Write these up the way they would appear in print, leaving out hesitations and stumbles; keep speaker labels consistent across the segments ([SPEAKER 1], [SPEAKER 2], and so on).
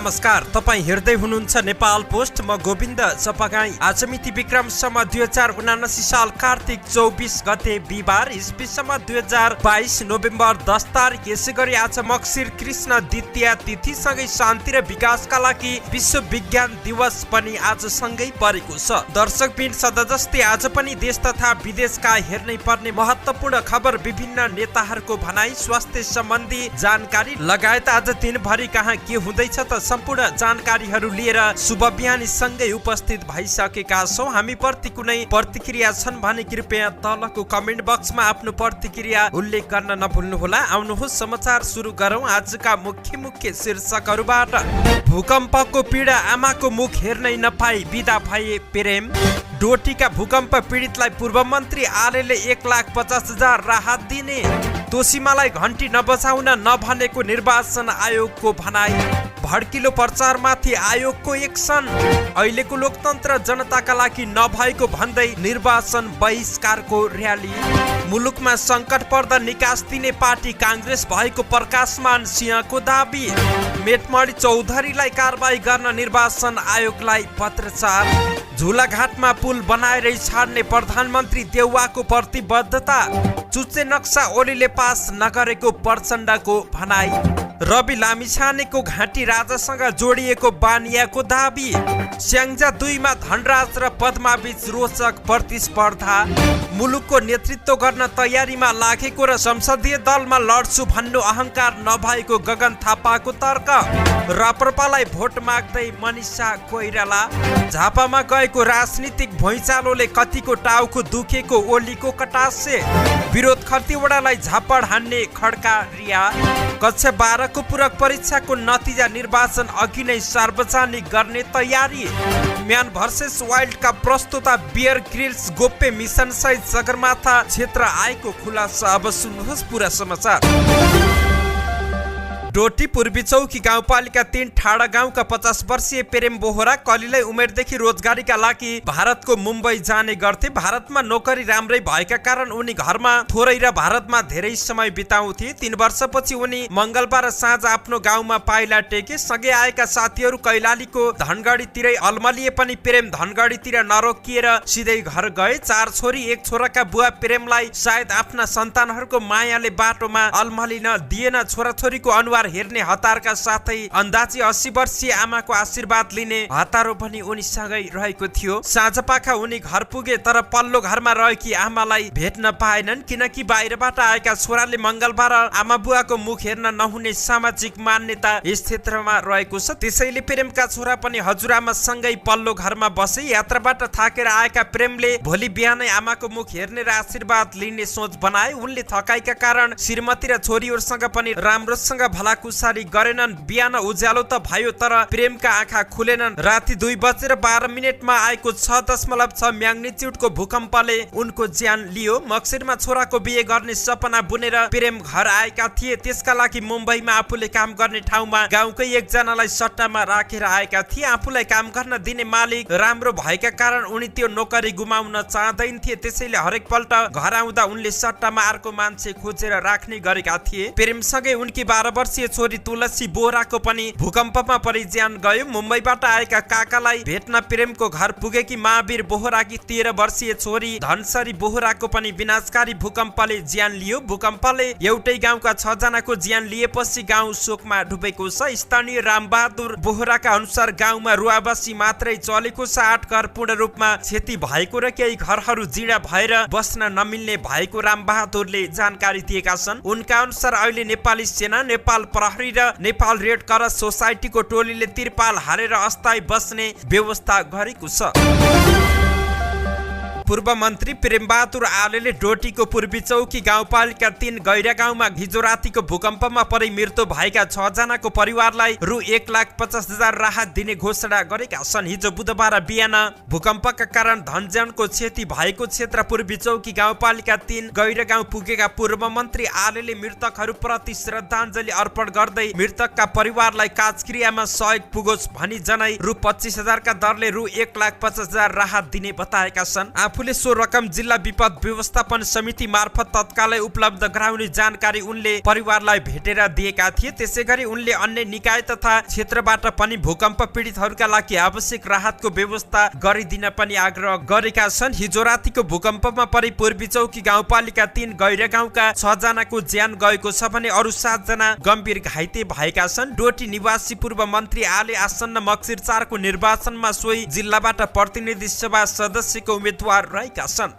[SPEAKER 1] नमस्कार, तपाईँ हेर्दै हुनुहुन्छ नेपाल पोस्ट। म गोविन्द चपागाई। आज मिति विक्रम सम्म 2079 साल कार्तिक 24 गते बिहिबार, इस्वी सम्म 2022 नोभेम्बर 10 तारिक। यसै गरी आज मक्सिर कृष्ण द्वितीया तिथि सँगै शान्ति र विकासका लागि विश्व विज्ञान दिवस पनि आज सँगै परेको छ। दर्शकबिन सदा जस्तै आज पनि देश तथा विदेशका हेर्नै पर्ने महत्त्वपूर्ण खबर, विभिन्न नेताहरूको भनाई, स्वास्थ्य सम्बन्धी जानकारी लगायत आज दिनभरि कहाँ के हुँदैछ त सम्पूर्ण जानकारीहरू लिएर शुभ बिहानी सँगै उपस्थित भइसकेका छौँ। हामी प्रति कुनै प्रतिक्रिया छन् भने कृपया तलको कमेन्ट बक्समा आफ्नो प्रतिक्रिया उल्लेख गर्न नभुल्नुहोला। आउनुहोस् समाचार सुरु गरौँ आजका मुख्य शीर्षकहरूबाट। भूकम्पको पीडा, आमाको मुख हेर्नै नपाई बिदा भए प्रेम। डोटीका भूकम्प पीडितलाई पूर्व मन्त्री आलेले 1,50,000 राहत दिने। तोसीमालाई घन्टी नबजाउन नभनेको निर्वाचन आयोगको भनाई। भड्किलो प्रचारमाथि आयोगको एक्सन। अहिलेको लोकतन्त्र जनताका लागि नभएको भन्दै निर्वाचन बहिष्कारको र्याली। मुलुकमा सङ्कट पर्दा निकास दिने पार्टी काङ्ग्रेस भएको प्रकाशमान सिंहको दाबी। मेटमणि चौधरीलाई कारबाही गर्न निर्वाचन आयोगलाई पत्रचार। झुलाघाटमा पुल बनाएरै छाड्ने प्रधानमन्त्री देउवाको प्रतिबद्धता। चुच्चे नक्सा ओलीले पास नगरेको प्रचण्डको भनाई। रवि लामिछानेको घाँटी राजासँग जोडिएको बानियाको दाबी। स्याङ्जा 2 मा धनराज र पद्माबीच रोचक प्रतिस्पर्धा। मुलुकको नेतृत्व गर्न तयारीमा लागेको र संसदीय दलमा लड्छु भन्नु अहङ्कार नभएको गगन थापाको तर्क। राप्रपालाई भोट माग्दै मनिषा कोइराला। झापामा गएको राजनीतिक भुइँचालोले कतिको टाउको दुखेको ओलीको कटासे। विरोध खतिवडालाई झापड हान्ने खड्का रिया। कक्षा 12 को पूरक परीक्षाको नतिजा निर्वाचन अघि नै सार्वजनिक गर्ने तयारी। म्यान भर्सेस वाइल्डका प्रस्तोता बियर ग्रिल्स गोप्य मिसन सहित सगरमाथा क्षेत्र आएको खुलासा। अब सुन्नुहोस् पुरा समाचार। डोटी पूर्वी चौकी गाउँपालिका 3 ठाडा गाउँका 50 वर्षीय प्रेम बोहरा कलिलै उमेरदेखि रोजगारीका लागि भारतको मुम्बई जाने गर्थे। भारतमा नोकरी राम्रै भएका कारण उनी घरमा थोरै र भारतमा धेरै समय बिताउँथे। 3 वर्षपछि उनी मंगलबार साँझ आफ्नो गाउँमा पाइला टेके। सँगै आएका साथीहरू कैलालीको धनगढीतिरै अलमलिए पनि प्रेम धनगढीतिर नरोकिएर सिधै घर गए। 4 छोरी 1 छोराका बुवा प्रेमलाई सायद आफ्ना सन्तानहरूको मायाले बाटोमा अलमलिन दिएन। छोराछोरीको अनुहार हेर्ने हतारका साथै अन्दाजी 80 वर्षीय आमाको आशीर्वाद लिने हतारो पनि उनीसँगै रहेको थियो। साँझपाखा उनी घर पुगे, तर पल्लो घरमा रहेकी आमालाई भेट्न पाएनन्, किनकि बाहिरबाट आएका छोराले मंगलबार आमा बुवाको मुख हेर्न नहुने सामाजिक मान्यता यस क्षेत्रमा रहेको छ। त्यसैले प्रेमका छोरा पनि हजुरआमा सँगै पल्लो घरमा बसे। यात्राबाट थाकेर आएका प्रेमले भोलि बिहानै आमाको मुख हेर्ने र आशीर्वाद लिने सोच बनाए। उनले थकाइका कारण श्रीमती र छोरीहरूसँग पनि राम्रोसँग भलाकुसारी गरेनन्। बिहान उज्यालो त भयो, तर प्रेमका आँखा खुलेनन्। राति 2:12 आएको 6.6 म्याग्निट्युडको भूकम्पले उनको ज्यान लियो। मक्सिरमा छोराको बिहे गर्ने सपना बुनेर प्रेम घर आएका थिए। त्यसका लागि मुम्बईमा आफूले काम गर्ने ठाउँमा गाउँकै एकजनालाई सट्टामा राखेर आएका थिए। आफूलाई काम गर्न दिने मालिक राम्रो भएका कारण उनी त्यो नोकरी गुमाउन चाहँदैनथे। त्यसैले हरेक पल्ट घर आउँदा उनले सट्टामा अर्को मान्छे खोजेर राख्ने गरेका थिए। प्रेमसँगै उनकी 12 वर्षीय छोरी तुलसी बोहराको पनि भूकम्पमा परि ज्यान गयो। मुम्बईबाट आएका काकालाई भेट्न प्रेमको घर पुगेकी महावीर बोहराकी 13 वर्षीय छोरी धनसरी बोहराको पनि विनाशकारी भूकम्पले ज्यान लियो। भूकम्पले एउटै गाउँका 6 जनाको ज्यान लिएपछि गाउँ शोकमा डुबेको छ। स्थानीय रामबहादुर बोहराका अनुसार गाउँमा रुवाबसी मात्रै चलेको छ। 8 घर पूर्ण रूपमा क्षति भएको र केही घरहरू जीर्ण भएर बस्न नमिल्ने भएको रामबहादुरले जानकारी दिएका छन्। उनका अनुसार अहिले नेपाली सेना, नेपाल प्रहरी र नेपाल रेड क्रस सोसाइटीको टोलीले तिरपाल हालेर अस्थायी बस्ने व्यवस्था गरेको छ। पूर्व मन्त्री प्रेमबहादुर आलेले डोटीको पूर्वी चौकी गाउँपालिका 3 गैरा गाउँमा हिजो रातिको भूकम्पमा परि मृत्यु भएका 6 जनाको परिवारलाई रु 1,50,000 राहत दिने घोषणा गरेका छन्। हिजो बुधबार बिहान भूकम्पका कारण धनजनको क्षति भएको क्षेत्र पूर्वी चौकी गाउँपालिका 3 गैरा गाउँ पुगेका पूर्व मन्त्री आलेले मृतकहरूप्रति श्रद्धाञ्जली अर्पण गर्दै मृतकका परिवारलाई काजक्रियामा सहयोग पुगोस् भनी जनाई रु 25,000 का दरले रु 1,50,000 राहत दिने बताएका छन्। आफूले सो रकम जिल्ला विपद व्यवस्थापन समिति मार्फत तत्कालै उपलब्ध गराउने जानकारी उनले परिवारलाई भेटेर दिएका थिए। त्यसैगरी उनले अन्य निकाय तथा क्षेत्रबाट पनि भूकम्प पीडितहरूका लागि आवश्यक राहतको व्यवस्था गरिदिन पनि आग्रह गरेका छन्। हिजो रातिको भूकम्पमा परि पूर्वी चौकी गाउँपालिका 3 गैरा गाउँका 6 जनाको ज्यान गएको छ भने अरु 7 जना गम्भीर घाइते भएका छन्। डोटी निवासी पूर्व मन्त्री आले आसन्न मक्सिर 4 को निर्वाचनमा सोही जिल्लाबाट प्रतिनिधि सभा सदस्यको उम्मेदवार रहेका छन्।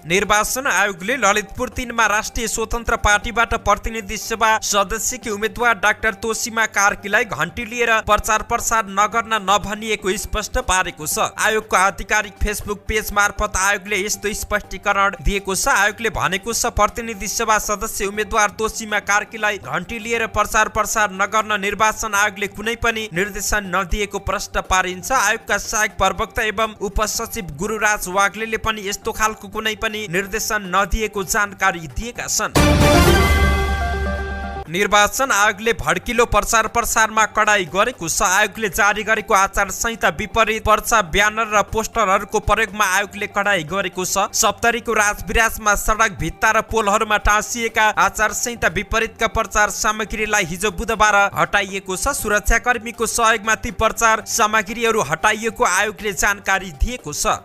[SPEAKER 1] निर्वाचन आयोगले ललितपुर 3 मा राष्ट्रिय स्वतन्त्र पार्टीबाट प्रतिनिधि सभा सदस्यकी उम्मेदवार डाक्टर तोसीमा कार्कीलाई घण्टी लिएर प्रचार प्रसार नगर्न नभनिएको स्पष्ट पारेको छ। आयोगको आधिकारिक फेसबुक पेज मार्फत आयोगले यस्तो स्पष्टीकरण दिएको छ। आयोगले भनेको छ प्रतिनिधि सभा सदस्य उम्मेदवार तोसीमा कार्कीलाई घण्टी लिएर प्रचार प्रसार नगर्न निर्वाचन आयोगले कुनै पनि निर्देशन नदिएको प्रश्न पारिन्छ। आयोगका सहायक प्रवक्ता एवं उपसचिव गुरुराज वाग्लेले पनि यस्तो खालको कुनै पनि निर्देशन नदिएको जानकारी दिएका छन्। निर्वाचन आयोगले भड्किलो प्रचार प्रसारमा कडाई गरेको छ। आयोगले जारी गरेको आचार संहिता विपरीत पर्चा ब्यानर र पोस्टरहरूको प्रयोगमा आयोगले कडाई गरेको छ। सप्तरीको राजविराजमा सडक भित्ता र पोलहरूमा टाँसिएका आचार संहिता विपरीतका प्रचार सामग्रीलाई हिजो बुधबार हटाइएको छ। सुरक्षाकर्मीको सहयोगमा ती प्रचार सामग्रीहरू हटाइएको आयोगले जानकारी दिएको छ।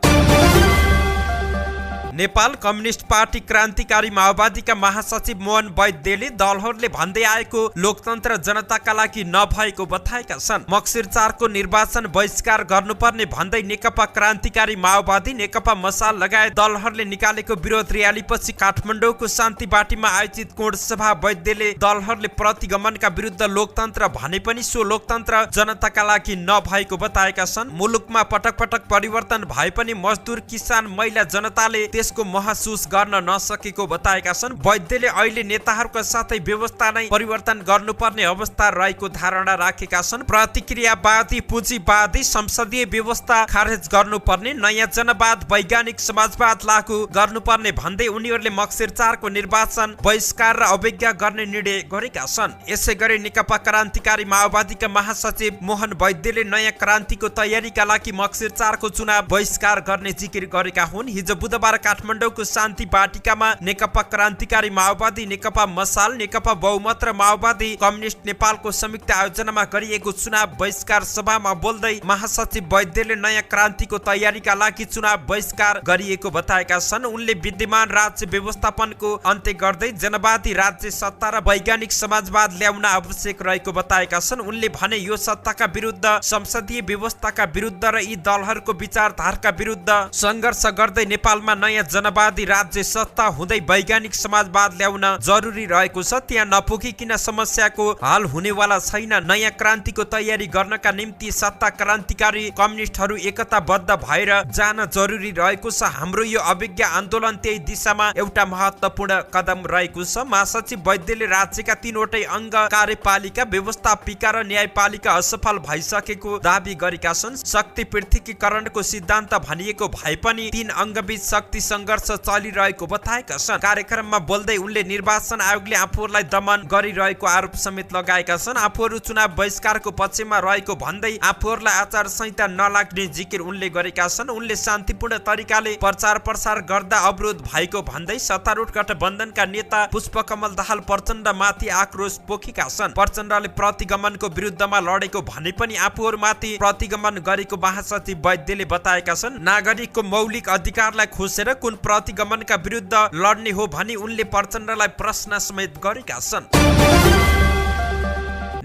[SPEAKER 1] नेपाल कम्युनिस्ट पार्टी क्रान्तिकारी माओवादीका महासचिव मोहन वैद्यले दलहरूले भन्दै आएको लोकतन्त्र जनताका लागि नभएको बताएका छन्। मक्सिर 4 को निर्वाचन बहिष्कार गर्नुपर्ने भन्दै नेकपा क्रान्तिकारी माओवादी, नेकपा मसाल लगायत दलहरूले निकालेको विरोध र्यालीपछि काठमाडौँको शान्ति बाटीमा आयोजित कोण सभा वैद्यले दलहरूले प्रतिगमनका विरुद्ध लोकतन्त्र भने पनि सो लोकतन्त्र जनताका लागि नभएको बताएका छन्। मुलुकमा पटक पटक परिवर्तन भए पनि मजदुर, किसान, महिला जनताले त्यसको महसुस गर्न नसकेको बताएका छन्। वैद्यले अहिले नेताहरूका साथै व्यवस्था नै परिवर्तन गर्नुपर्ने अवस्था रहेको धारणा राखेका छन्। प्रतिक्रियावादी, पुँजीवादी संसदीय व्यवस्था खारेज गर्नुपर्ने, नयाँ जनवाद, वैज्ञानिक समाजवाद लागू गर्नुपर्ने भन्दै उनीहरूले मक्सिर 4 को निर्वाचन बहिष्कार र अवज्ञा गर्ने निर्णय गरेका छन्। यसैगरी नेकपा क्रान्तिकारी माओवादीका महासचिव मोहन वैद्यले नयाँ क्रान्तिको तयारीका लागि मक्सिर 4 को चुनाव बहिष्कार गर्ने जिकिर गरेका हुन्। हिजो बुधबार काठमाडौँको शान्ति बाटिकामा नेकपा क्रान्तिकारी माओवादी, नेकपा मसाल, नेकपा बहुमत र माओवादी कम्युनिस्ट नेपालको संयुक्त आयोजनामा गरिएको चुनाव बहिष्कार सभामा बोल्दै महासचिव वैद्यले नयाँ क्रान्तिको तयारीका लागि चुनाव बहिष्कार गरिएको बताएका छन्। उनले विद्यमान राज्य व्यवस्थापनको अन्त्य गर्दै जनवादी राज्य सत्ता र वैज्ञानिक समाजवाद ल्याउन आवश्यक रहेको बताएका छन्। उनले भने यो सत्ताका विरुद्ध, संसदीय व्यवस्थाका विरुद्ध र यी दलहरूको विचारधाराका विरुद्ध संघर्ष गर्दै नेपालमा नयाँ जनवादी राज्य सत्ता हुँदै वैज्ञानिक समाजवाद ल्याउन जरुरी रहेको छ। त्यहाँ नपुगिकन समस्याको हल हुनेवाला छैन। नयाँ क्रान्तिको तयारी गर्नका निम्ति सत्ता क्रान्तिकारी कम्युनिस्टहरू एकताबद्ध भएर जान जरुरी रहेको छ। हाम्रो यो अभिज्ञ आन्दोलन त्यही दिशामा एउटा महत्त्वपूर्ण कदम रहेको छ। महासचिव वैद्यले राज्यका 3 वटै अङ्ग कार्यपालिका, व्यवस्थापिका र न्यायपालिका असफल भइसकेको दावी गरेका छन्। शक्ति पृथकीकरणको सिद्धान्त भनिएको भए पनि 3 अङ्गबीच शक्ति संघर्ष चलिरहेको बताएका छन्। कार्यक्रममा बोल्दै उनले निर्वाचन आयोगले आफूहरूलाई दमन गरिरहेको आरोप समेत लगाएका छन्। आफूहरू चुनाव बहिष्कारको पक्षमा रहेको भन्दै आफूहरूलाई आचार संहिता नलाग्ने जिकिर उनले गरेका छन्। उनले शान्तिपूर्ण तरिकाले प्रचार प्रसार गर्दा अवरोध भएको भन्दै सत्तारूढ गठबन्धनका नेता पुष्पकमल दाहाल प्रचण्ड माथि आक्रोश पोखेका छन्। प्रचण्डले प्रतिगमनको विरुद्धमा लडेको भने पनि आफूहरूमाथि प्रतिगमन गरेको महासचिव वैद्यले बताएका छन्। नागरिकको मौलिक अधिकारलाई खोसेर कुन प्रतिगमनका विरुद्ध लड्ने हो भनी उनले प्रचण्डलाई प्रश्न समेत गरेका छन्।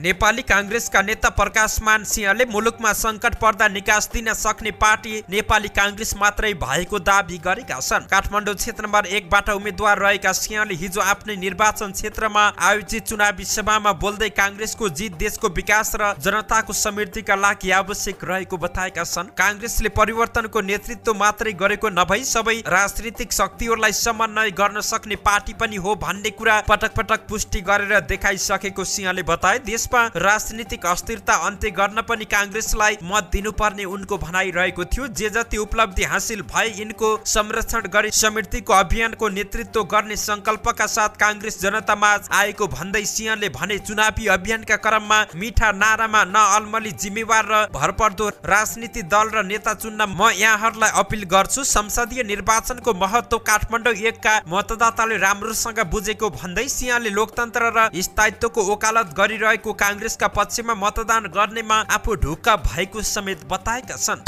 [SPEAKER 1] नेपाली कांग्रेसका नेता प्रकाशमान सिंहले मुलुकमा संकट पर्दा निकास दिन सक्ने पार्टी नेपाली कांग्रेस मात्रै भएको दावी गरेका छन्। काठमाडौँ क्षेत्र नम्बर 1 बाट उम्मेदवार रहेका सिंहले हिजो आफ्नै निर्वाचन क्षेत्रमा आयोजित चुनावी सभामा बोल्दै कांग्रेसको जित देशको विकास र जनताको समृद्धिका लागि आवश्यक रहेको बताएका छन्। कांग्रेसले परिवर्तनको नेतृत्व मात्रै गरेको नभई सबै राजनीतिक शक्तिहरूलाई समन्वय गर्न सक्ने पार्टी पनि हो भन्ने कुरा पटक पटक पुष्टि गरेर देखाइसकेको सिंहले बताए। देश देशमा राजनीतिक अस्थिरता अन्त्य गर्न पनि कांग्रेसलाई मत दिनुपर्ने उनको भनाइ रहेको थियो। जे जति उपलब्धि हासिल भए यिनको संरक्षण गरी समृद्धिको अभियानको नेतृत्व गर्ने संकल्पका साथ कांग्रेस जनतामा आएको भन्दै सिंहले भने चुनावी अभियानका क्रममा मिठा नारामा नअल्मली जिम्मेवार र भरपर्दो राजनीति दल र नेता चुन्न म यहाँहरूलाई अपील गर्छु। संसदीय निर्वाचनको महत्त्व काठमाडौँ 1 का मतदाताले राम्रोसँग बुझेको भन्दै सिंहले लोकतन्त्र र स्थायित्वको वकालत गरिरहेको कांग्रेसका पक्षमा मतदान गर्नेमा आफू ढुक्क भएको समेत बताएका छन्।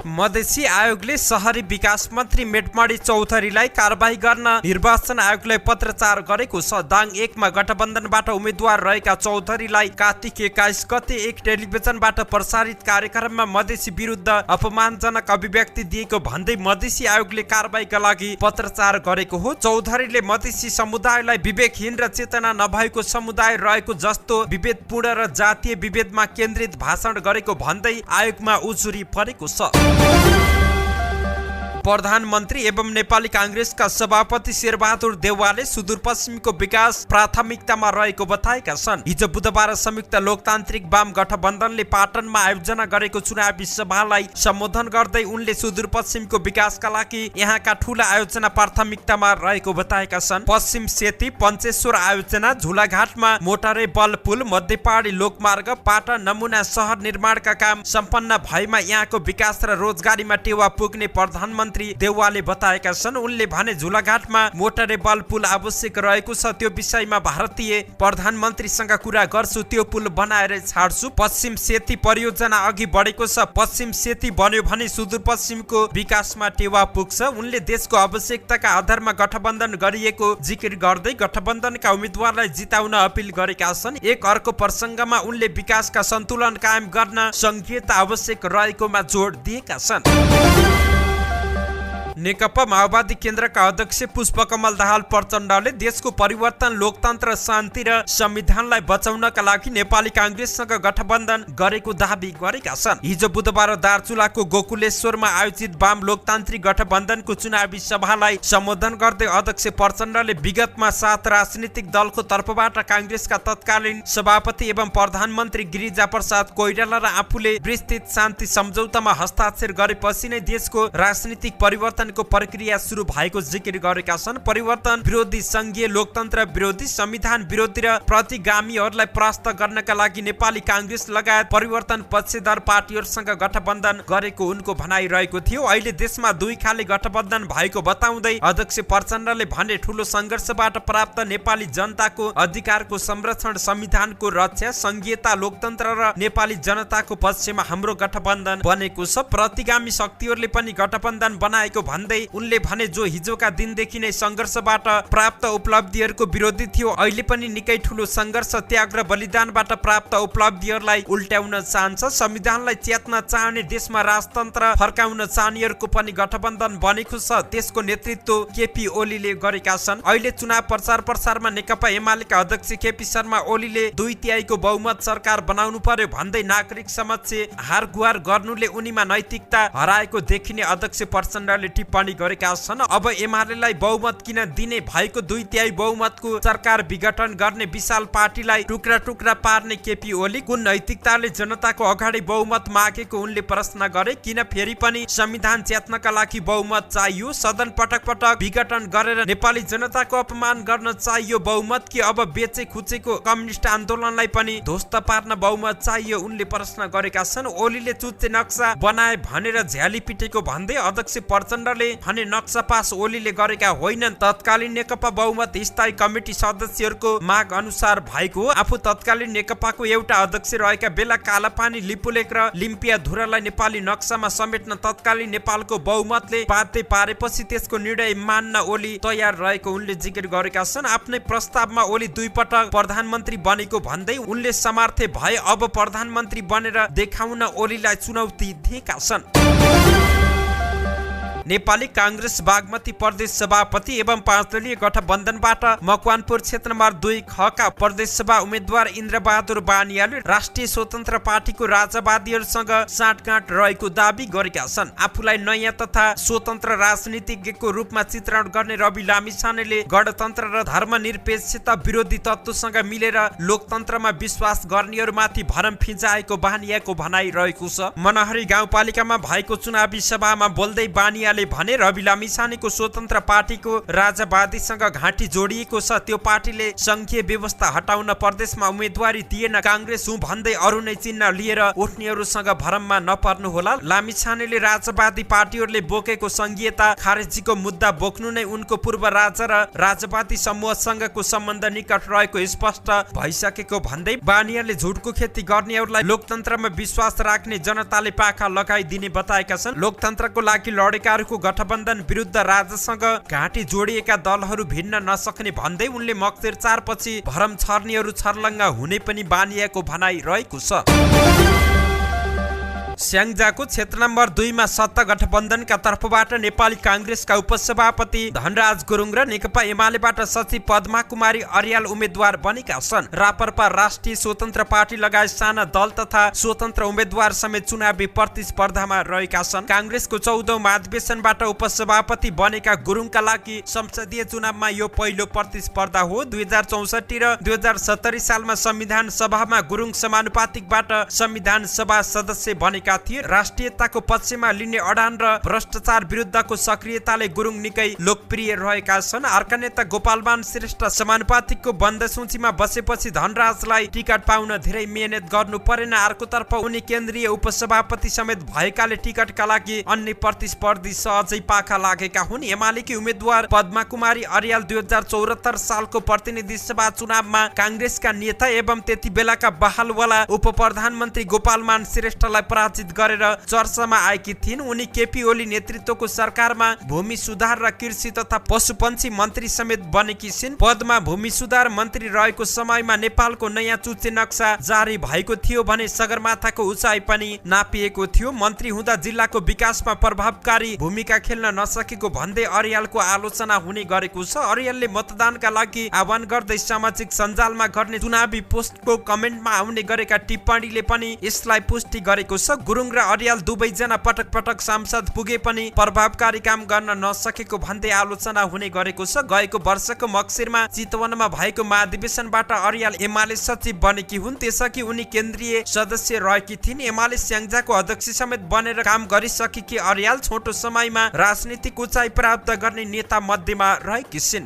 [SPEAKER 1] मधेसी आयोगले शहरी विकास मन्त्री मेटमणि चौधरीलाई कारबाही गर्न निर्वाचन आयोगलाई पत्रचार गरेको छ। दाङ 1 मा गठबन्धनबाट उम्मेद्वार रहेका चौधरीलाई कार्तिक 21 गते एक टेलिभिजनबाट प्रसारित कार्यक्रममा मधेसी विरुद्ध अपमानजनक अभिव्यक्ति दिएको भन्दै मधेसी आयोगले कारबाहीका लागि पत्रचार गरेको हो। चौधरीले मधेसी समुदायलाई विवेकहीन र चेतना नभएको समुदाय रहेको जस्तो विभेदपूर्ण र जातीय विभेदमा केन्द्रित भाषण गरेको भन्दै आयोगमा उजुरी परेको छ। प्रधानमन्त्री एवं नेपाली कांग्रेसका सभापति शेरबहादुर देउवाले सुदूरपश्चिमको विकास प्राथमिकतामा रहेको बताएका छन्। हिजो बुधबार संयुक्त लोकतान्त्रिक वाम गठबन्धनले पाटनमा आयोजना गरेको चुनावी सभालाई सम्बोधन गर्दै उनले सुदूरपश्चिमको विकासका लागि यहाँका ठूला आयोजना प्राथमिकतामा रहेको बताएका छन्। पश्चिम सेती पञ्चेश्वर आयोजना, झुलाघाटमा मोटरे बल पुल, मध्यपहाडी लोकमार्ग, पाटन नमुना शहर निर्माणका काम सम्पन्न भएमा यहाँको विकास र रोजगारीमा टेवा पुग्ने प्रधानमन्त्री देउवाले बताएका छन्। उनले भने झुलाघाटमा मोटरे बल पुल आवश्यक रहेको छ, त्यो विषयमा भारतीय प्रधानमन्त्रीसँग कुरा गर्छु, त्यो पुल बनाएर छाड्छु। पश्चिम सेती परियोजना अघि बढेको छ, पश्चिम सेती बन्यो भने सुदूरपश्चिमको विकासमा टेवा पुग्छ। उनले देशको आवश्यकताका आधारमा गठबन्धन गरिएको जिकिर गर्दै गठबन्धनका उम्मेद्वारलाई जिताउन अपील गरेका छन्। एक अर्को प्रसङ्गमा उनले विकासका सन्तुलन कायम गर्न संघीयता आवश्यक रहेकोमा जोड दिएका छन्। नेकपा माओवादी केन्द्रका अध्यक्ष पुष्पकमल दाहाल प्रचण्डले देशको परिवर्तन, लोकतन्त्र, शान्ति र संविधानलाई बचाउनका लागि नेपाली कांग्रेससँग गठबन्धन गरेको दाबी गरेका छन्। हिजो बुधबार दार्चुलाको गोकुलेश्वरमा आयोजित वाम लोकतान्त्रिक गठबन्धनको चुनावी सभालाई सम्बोधन गर्दै अध्यक्ष प्रचण्डले विगतमा 7 राजनीतिक दलको तर्फबाट कांग्रेसका तत्कालीन सभापति एवं प्रधानमन्त्री गिरिजाप्रसाद कोइराला र आफूले विस्तृत शान्ति सम्झौतामा हस्ताक्षर गरेपछि नै देशको राजनीतिक परिवर्तन को प्रक्रिया सुरु भएको जिकिर गरेका छन्। परिवर्तन विरोधी, संघीय लोकतन्त्र विरोधी, संविधान विरोधी र प्रतिगामीहरूलाई परास्त गर्नका लागि नेपाली कांग्रेस लगायत परिवर्तन पक्षधर पार्टीहरूसँग गठबन्धन गरेको उनको भनाइ रहेको थियो। अहिले देशमा 2 खाले गठबन्धन भएको बताउँदै अध्यक्ष प्रचण्डले भने ठूलो संघर्षबाट प्राप्त नेपाली जनताको अधिकारको संरक्षण, संविधानको रक्षा, संघीयता, लोकतन्त्र र नेपाली जनताको पक्षमा हाम्रो गठबन्धन बनेको छ। प्रतिगामी शक्तिहरूले पनि गठबन्धन बनाएको भन्दै उनले भने जो हिजोका दिनदेखि नै संघर्षबाट प्राप्त उपलब्धिहरूको विरोधी थियो, अहिले पनि निकै ठूलो संघर्ष, त्याग र बलिदानबाट प्राप्त उपलब्धिहरूलाई उल्ट्याउन चाहन्छ। संविधानलाई च्यात्न चाहने, देशमा राजतन्त्र फर्काउन चाहनेहरूको पनि गठबन्धन बनेको छ। त्यसको नेतृत्व केपी ओलीले गरेका छन्। अहिले चुनाव प्रचार प्रसारमा नेकपा एमालेका अध्यक्ष केपी शर्मा ओलीले 2/3 को बहुमत सरकार बनाउनु पर्यो भन्दै नागरिक समक्ष हार गुहार गर्नुले उनीमा नैतिकता हराएको देखिने अध्यक्ष प्रचण्डले टिप्पणी गरेका छन्। अब एमालेलाई बहुमत किन दिने, भएको 2/3 बहुमतको सरकार विघटन गर्ने विशाल पार्टीलाई टुक्रा टुक्रा पार्ने केपी ओली कुन नैतिकताले जनताको अगाडि बहुमत मागेको उनले प्रश्न गरे। किन फेरि पनि संविधान च्यात्नका लागि बहुमत चाहियो? सदन पटक पटक विघटन गरेर नेपाली जनताको अपमान गर्न चाहियो बहुमत, कि अब बेचे खुचेको कम्युनिस्ट आन्दोलनलाई पनि ध्वस्त पार्न बहुमत चाहियो? उनले प्रश्न गरेका छन्। ओलीले चुच्चे नक्सा बनाए भनेर झ्याली पिटेको भन्दै अध्यक्ष प्रचण्डले भने नक्सा पास ओलीले गरेका होइनन्, तत्कालीन नेकपा बहुमत स्थायी कमिटी सदस्यहरूको माग अनुसार भएको हो। आफू तत्कालीन नेकपाको एउटा अध्यक्ष रहेका बेला कालापानी, लिपुलेक र लिम्पिया धुरालाई नेपाली नक्सामा समेट्न तत्कालीन नेपालको बहुमतले बाध्य पारेपछि त्यसको निर्णय मान्न ओली तयार रहेको उनले जिकिर गरेका छन्। आफ्नै प्रस्तावमा ओली 2 पटक प्रधानमन्त्री बनेको भन्दै उनले समर्थ भए अब प्रधानमन्त्री बनेर देखाउन ओलीलाई चुनौती दिएका छन्। नेपाली कांग्रेस बागमती प्रदेश सभापति एवं 5 दलीय गठबन्धनबाट मकवानपुर क्षेत्र नम्बर 2 खका प्रदेश सभा उम्मेद्वार इन्द्रबहादुर बानियाले राष्ट्रिय स्वतन्त्र पार्टीको राजावादीहरूसँग साँठगाँठ रहेको दाबी गरेका छन्। आफूलाई नयाँ तथा स्वतन्त्र राजनीतिज्ञको रूपमा चित्रण गर्ने रवि लामिछानेले गणतन्त्र र धर्मनिरपेक्षता विरोधी तत्त्वसँग मिलेर लोकतन्त्रमा विश्वास गर्नेहरूमाथि भरम फिजाएको बानियाको भनाइ रहेको छ। मनहरी गाउँपालिकामा भएको चुनावी सभामा बोल्दै बानियाले भने रवि लामिछानेको स्वतन्त्र पार्टीको राजावादीसँग घाँटी जोडिएको छ। त्यो पार्टीले संघीय व्यवस्था हटाउन प्रदेशमा उम्मेदवारी दिएन। कांग्रेस हुँ भन्दै अरू नै चिन्ह लिएर उठ्नेहरूसँग भरममा नपर्नु होला। लामिछानेले राजावादी पार्टीहरूले बोकेको संघीयता खारेजीको मुद्दा बोक्नु नै उनको पूर्व राजा र राजावादी समूहसँगको सम्बन्ध निकट रहेको स्पष्ट भइसकेको भन्दै बानियाले झुटको खेती गर्नेहरूलाई लोकतन्त्रमा विश्वास राख्ने जनताले पाखा लगाइदिने बताएका छन्। लोकतन्त्रको लागि लडेकाहरूको गठबन्धन विरुद्ध राजासँग घाँटी जोडिएका दलहरू भिन्न नसक्ने भन्दै उनले मक्सिर 4 पछि भरम छर्नेहरू छर्लङ्ग हुने पनि बानियाको भनाइ रहेको छ। स्याङ्जाको क्षेत्र नम्बर 2 मा सत्ता गठबन्धनका तर्फबाट नेपाली कांग्रेसका उपसभापति धनराज गुरुङ र नेकपा एमालेबाट सचिव पद्मा कुमारी अर्याल उम्मेद्वार बनेका छन्। रापरपा राष्ट्रिय स्वतन्त्र पार्टी लगायत साना दल तथा स्वतन्त्र उम्मेद्वार समेत चुनावी प्रतिस्पर्धामा रहेका छन्। कांग्रेसको 14औं महाधिवेशनबाट उपसभापति बनेका गुरुङका लागि संसदीय चुनावमा यो पहिलो प्रतिस्पर्धा हो। 2064 र 2070 सालमा संविधान सभामा गुरुङ समानुपातिकबाट संविधान सभा सदस्य बनेका थिए। राष्ट्रियताको पक्षमा लिने अडान र भ्रष्टाचार विरुद्धको सक्रियताले गुरुङ निकै लोकप्रिय रहेका छन्। अर्का नेता गोपालमान श्रेष्ठ समानुपातिकको बन्द सूचीमा बसेपछि धनराजलाई टिकट पाउन धेरै मेहनत गर्नु परेन। अर्कोतर्फ उनी केन्द्रीय उपसभापति समेत भएकाले टिकटका लागि अन्य प्रतिस्पर्धी सहजै पाखा लागेका हुन्। एमालेकी उम्मेद्वार पद्मा कुमारी अर्याल 2074 सालको प्रतिनिधि सभा चुनावमा कांग्रेसका नेता एवं त्यति बेलाका बहालवाला उप प्रधानमन्त्री गोपालमान श्रेष्ठलाई पराजित गरेर चर्चामा आएकी थिइन्। उनी केपी ओली नेतृत्वको सरकारमा भूमि सुधार र कृषि तथा पशुपन्छी मन्त्री समेत बनेकी छिन्। पदमा भूमि सुधार मन्त्री रहेको समयमा नेपालको नयाँ चुच्चे नक्सा जारी भएको थियो भने सगरमाथाको उचाइ पनि नापिएको थियो। मन्त्री हुँदा जिल्लाको विकासमा प्रभावकारी भूमिका खेल्न नसकेको भन्दै अर्यालको आलोचना हुने गरेको छ। अर्यालले मतदानका लागि आह्वान गर्दै सामाजिक सञ्जालमा गर्ने चुनावी पोस्टको कमेन्टमा आउने गरेका टिप्पणीले पनि यसलाई पुष्टि गरेको छ। गुरुङ र अर्याल दुवैजना पटक पटक सांसद पुगे पनि प्रभावकारी काम गर्न नसकेको भन्दै आलोचना हुने गरेको छ। गएको वर्षको मक्सिरमा चितवनमा भएको महाधिवेशनबाट अर्याल एमाले सचिव बनेकी हुन्। त्यसअघि उनी केन्द्रीय सदस्य रहेकी थिइन्। एमाले स्याङ्जाको अध्यक्ष समेत बनेर काम गरिसकेकी अर्याल छोटो समयमा राजनीतिक उचाइ प्राप्त गर्ने नेता मध्येमा रहेकी छिन्।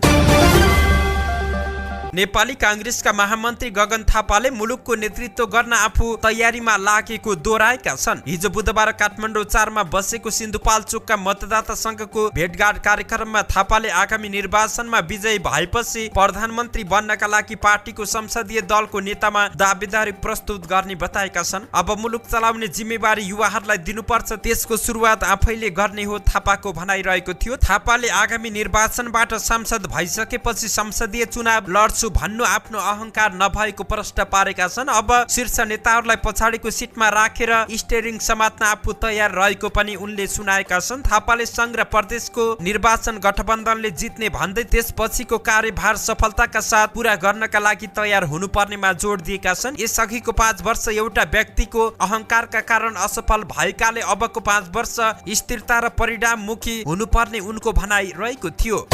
[SPEAKER 1] नेपाली कांग्रेसका महामन्त्री गगन थापाले मुलुकको नेतृत्व गर्न आफू तयारीमा लागेको दोहोर्याएका छन्। हिजो बुधबार काठमाडौँ 4 मा बसेको सिन्धुपाल्चोकका मतदाता संघको भेटघाट कार्यक्रममा थापाले आगामी निर्वाचनमा विजयी भएपछि प्रधानमन्त्री बन्नका लागि पार्टीको संसदीय दलको नेतामा दावेदारी प्रस्तुत गर्ने बताएका छन्। अब मुलुक चलाउने जिम्मेवारी युवाहरूलाई दिनुपर्छ, त्यसको सुरुवात आफैले गर्ने हो थापाको भनाइ रहेको थियो। थापाले आगामी निर्वाचनबाट सांसद भइसकेपछि संसदीय चुनाव लड्छु भन्नु आफ्नो अहंकार नभएको प्रश्न पारेका छन्। अब शीर्ष नेताहरूलाई पछाडिको सिटमा राखेर स्टेरिङ समात्न आफू तयार रहेको पनि उनले सुनाएका छन्। थापाले संघ र प्रदेशको निर्वाचन गठबन्धनले जित्ने भन्दै त्यसपछिको कार्यभार सफलताका साथ पूरा गर्नका लागि तयार हुनुपर्नेमा जोड दिएका छन्। यसअघिको 5 वर्ष एउटा व्यक्तिको अहंकारका कारण असफल भएकाले अबको 5 वर्ष स्थिरता र परिणाममुखी हुनुपर्ने उनको भनाइ रहेको थियो।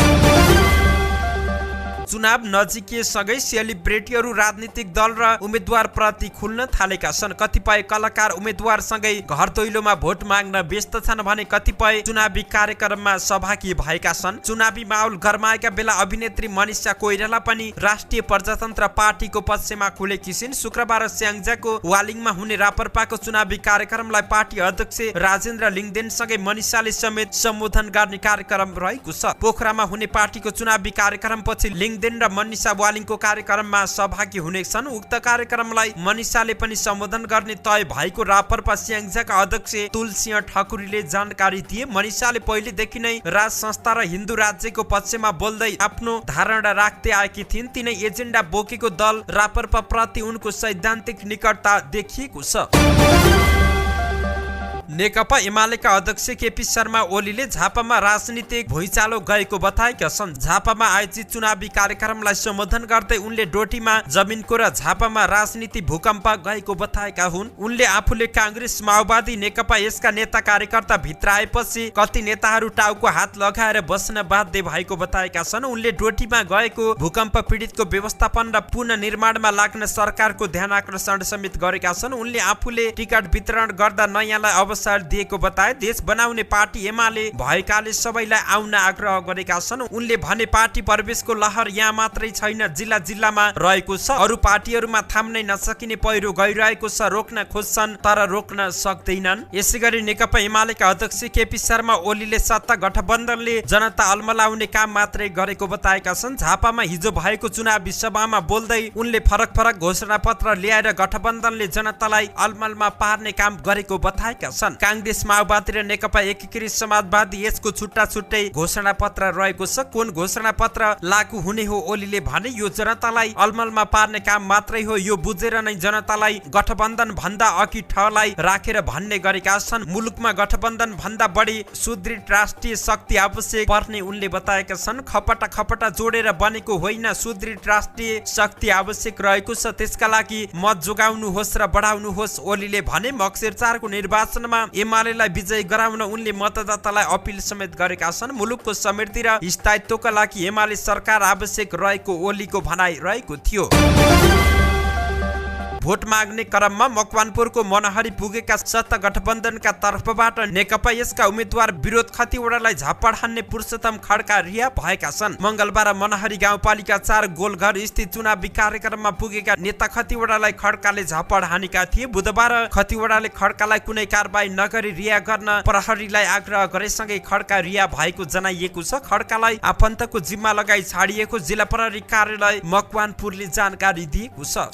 [SPEAKER 1] चुनाव नजिकिएसँगै सेलिब्रेटीहरू राजनीतिक दल र उम्मेद्वार प्रति खुल्न थालेका छन्। कतिपय कलाकार उम्मेद्वारसँगै घर दैलोमा भोट माग्न व्यस्त छन् भने कतिपय चुनावी कार्यक्रममा सहभागी भएका छन्। चुनावी माहौल गरमाएका बेला अभिनेत्री मनिषा कोइराला पनि राष्ट्रिय प्रजातन्त्र पार्टीको पक्षमा खुलेकी छिन्। शुक्रबार स्याङ्जाको वालिङमा हुने रापरपाको चुनावी कार्यक्रमलाई पार्टी अध्यक्ष राजेन्द्र लिङदेनसँगै मनिषाले समेत सम्बोधन गर्ने कार्यक्रम रहेको छ। पोखरामा हुने पार्टीको चुनावी कार्यक्रमपछि लिङदेन र मनिषा वालिङको कार्यक्रममा सहभागी हुनेछन्। उक्त कार्यक्रमलाई मनिषाले पनि सम्बोधन गर्ने तय भएको रापरपा स्याङ्जाका अध्यक्ष तुलसिंह ठकुरीले जानकारी दिए। मनिषाले पहिलेदेखि नै राज संस्था र हिन्दू राज्यको पक्षमा बोल्दै आफ्नो धारणा राख्दै आएकी थिइन्। तिनै एजेन्डा बोकेको दल रापरपा प्रति उनको सैद्धान्तिक निकटता देखिएको छ। नेकपा एमालेका अध्यक्ष केपी शर्मा ओलीले झापामा राजनीतिक भुइँचालो गएको बताएका छन्। झापामा आयोजित चुनावी कार्यक्रमलाई सम्बोधन गर्दै उनले डोटीमा जमिनको र झापामा राजनीति भूकम्प गएको बताएका हुन्। उनले आफूले कांग्रेस माओवादी नेकपा यसका नेता कार्यकर्ता भित्र आएपछि कति नेताहरू टाउको हात लगाएर बस्न बाध्य भएको बताएका छन्। उनले डोटीमा गएको भूकम्प पीडितको व्यवस्थापन र पुनर्निर्माणमा लाग्न सरकारको ध्यान आकर्षण समेत गरेका छन्। उनले आफूले टिकट वितरण गर्दा नयाँलाई अवसर दिएको बताए। देश बनाउने पार्टी एमाले भएकाले सबैलाई आउन आग्रह गरेका छन्। उनले भने पार्टी प्रवेशको लहर यहाँ मात्रै छैन, जिल्ला जिल्लामा रहेको छ। अरू पार्टीहरूमा थाम्नै नसकिने पहिरो गइरहेको छ। रोक्न खोज्छन् तर रोक्न सक्दैनन्। यसैगरी नेकपा एमालेका अध्यक्ष केपी शर्मा ओलीले सत्ता गठबन्धनले जनता अल्मलाउने काम मात्रै गरेको बताएका छन्। झापामा हिजो भएको चुनावी सभामा बोल्दै उनले फरक फरक घोषणा पत्र ल्याएर गठबन्धनले जनतालाई अलमलमा पार्ने काम गरेको बताएका छन्। कांग्रेस माओवादी र नेकपा एकीकृत समाजवादी यसको छुट्टा छुट्टै घोषणा पत्र रहेको छ। कुन घोषणा पत्र लागू हुने हो ओलीले भने यो जनतालाई अलमलमा पार्ने काम मात्रै हो। यो बुझेर नै जनतालाई गठबन्धन भन्दा अघि ठहलाई राखेर भन्ने गरेका छन्। मुलुकमा गठबन्धन भन्दा बढी सुदृढ राष्ट्रिय शक्ति आवश्यक पर्ने उनले बताएका छन्। खपटा जोडेर बनेको होइन, सुदृढ राष्ट्रिय शक्ति आवश्यक रहेको छ। त्यसका लागि मत जोगाउनुहोस् र बढाउनुहोस् ओलीले भने। मक्सिर 4 को निर्वाचनमा एमालेलाई विजय गराउन उनले मतदातालाई अपील समेत गरेका छन्। मुलुकको समृद्धि र स्थायित्वका लागि एमाले सरकार आवश्यक रहेको ओलीको भनाइ रहेको थियो। भोट माग्ने क्रममा मकवानपुरको मनहरी पुगेका सत्ता गठबन्धनका तर्फबाट नेकपा यसका उम्मेद्वार विरोध खतिवडालाई झापड हान्ने पुरुषोत्तम खड्का रिहा भएका छन्। मंगलबार मनहरी गाउँपालिका 4 गोलघर स्थित चुनावी कार्यक्रममा पुगेका नेता खतिवडालाई खड्काले झापड हानेका थिए। बुधबार खतिवडाले खड्कालाई कुनै कारबाही नगरी रिहा गर्न प्रहरीलाई आग्रह गरेसँगै खड्का रिहा भएको जनाइएको छ। खड्कालाई आफन्तको जिम्मा लगाई छाडिएको जिल्ला प्रहरी कार्यालय मकवानपुरले जानकारी दिएको छ।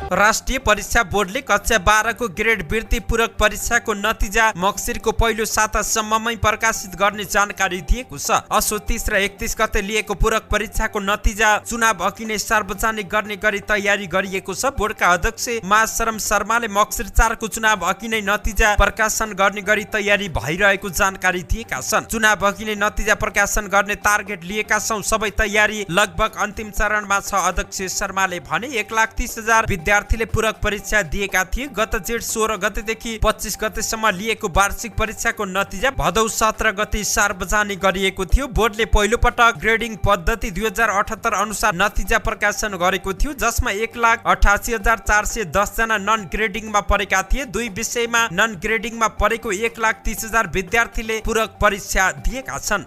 [SPEAKER 1] राष्ट्रिय परीक्षा बोर्डले कक्षा 12 को ग्रेड वृत्ति पूरक परीक्षाको नतिजा मक्सिरको पहिलो सातासम्ममै प्रकाशित गर्ने जानकारी दिएको छ। असो 30 र 31 गते लिएको पूरक परीक्षाको नतिजा चुनाव अघि नै सार्वजनिक गर्ने गरी तयारी गरिएको छ। बोर्डका अध्यक्ष महाशरम शर्माले मक्सिर 4 को चुनाव अघि नै नतिजा प्रकाशन गर्ने गरी तयारी भइरहेको जानकारी दिएका छन्। चुनाव अघि नै नतिजा प्रकाशन गर्ने टार्गेट लिएका छौं, सबै तयारी लगभग अन्तिम चरणमा छ अध्यक्ष शर्माले भने। 1,30,000 विद्यार्थीले पूरक परीक्षा दिएका थिए। गत जेठ 16 गतेदेखि 25 गतेसम्म लिएको वार्षिक परीक्षाको नतिजा भदौ 17 गते सार्वजनिक गरिएको थियो। बोर्डले पहिलो पटक ग्रेडिङ पद्धति 2078 अनुसार नतिजा प्रकाशन गरेको थियो, जसमा 1,88,410 जना नन ग्रेडिङमा परेका थिए। 2 विषयमा नन ग्रेडिङमा परेको 1,30,000 विद्यार्थीले पूरक परीक्षा दिएका छन्।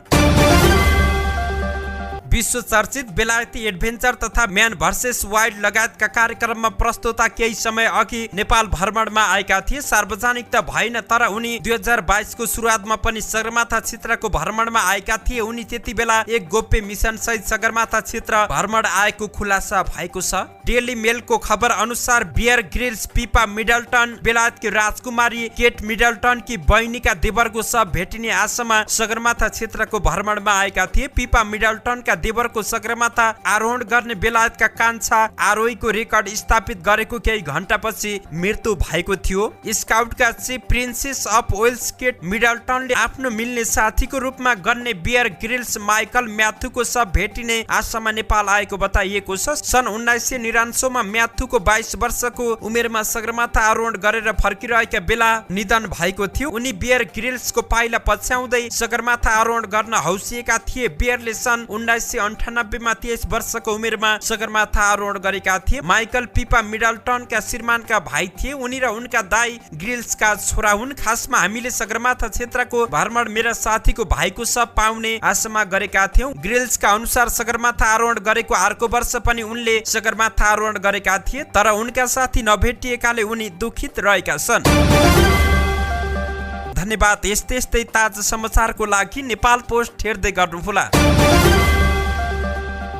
[SPEAKER 1] विश्व चर्चित बेलायती एडभेन्चर तथा म्यान भर्सेस वाइल्ड लगायतका कार्यक्रममा प्रस्तोता केही समय अघि नेपाल भ्रमणमा आएका थिए। सार्वजनिक त भएन, तर उनी 2022 को सुरुवातमा पनि सगरमाथा क्षेत्रको भ्रमणमा आएका थिए। उनी त्यति बेला एक गोप्य मिसन सहित सगरमाथा क्षेत्र भ्रमण आएको खुलासा भएको छ। डेली मेलको खबर अनुसार बियर ग्रिल्स पिपा मिडलटन बेलायतकी राजकुमारी केट मिडलटन की बहिनीका देवरको सब भेटिने आशामा सगरमाथा क्षेत्रको भ्रमणमा आएका थिए। पिपा मिडलटनका देवरको सगरमाथा आरोहण गर्ने बेलायतका कान्छा आरोहीको रेकर्ड स्थापित गरेको केही घण्टापछि मृत्यु भएको थियो। स्काउटका चिफ प्रिन्सेस अफ वेल्स केट मिडलटनले आफ्नो मिल्ने साथीको रूपमा गन्ने बियर ग्रिल्स माइकल म्याथ्यूको सब भेटिने आशामा नेपाल आएको बताइएको छ। सन् 1999 मा म्याथ्यूको 22 वर्षको उमेरमा सगरमाथा आरोहण गरेर फर्किरहेका बेला निधन भएको थियो। उनी बियर ग्रिल्सको पाइला पछ्याउँदै सगरमाथा आरोहण गर्न हौसिएका थिए। बियरले सन् 1998 मा 23 वर्षको उमेरमा सगरमाथा आरोहण गरेका थिए। माइकल पिपा मिडलटनका श्रीमानका भाइ थिए। उनी र उनका दाइ ग्रिल्सका छोरा हुन्। खासमा हामीले सगरमाथा क्षेत्रको भ्रमण मेरा साथीको भाइको सब पाउने आशामा गरेका थियौं। ग्रिल्सका अनुसार सगरमाथा आरोहण गरेको अर्को वर्ष पनि उनले सगरमाथा आरोहण गरेका थिए, तर उनका साथी नभेटिएकाले उनी दुखित रहेका छन्। धन्यवाद। यस्तै ताजा समाचारको लागि नेपाल पोस्ट हेर्दै गर्नुहोला।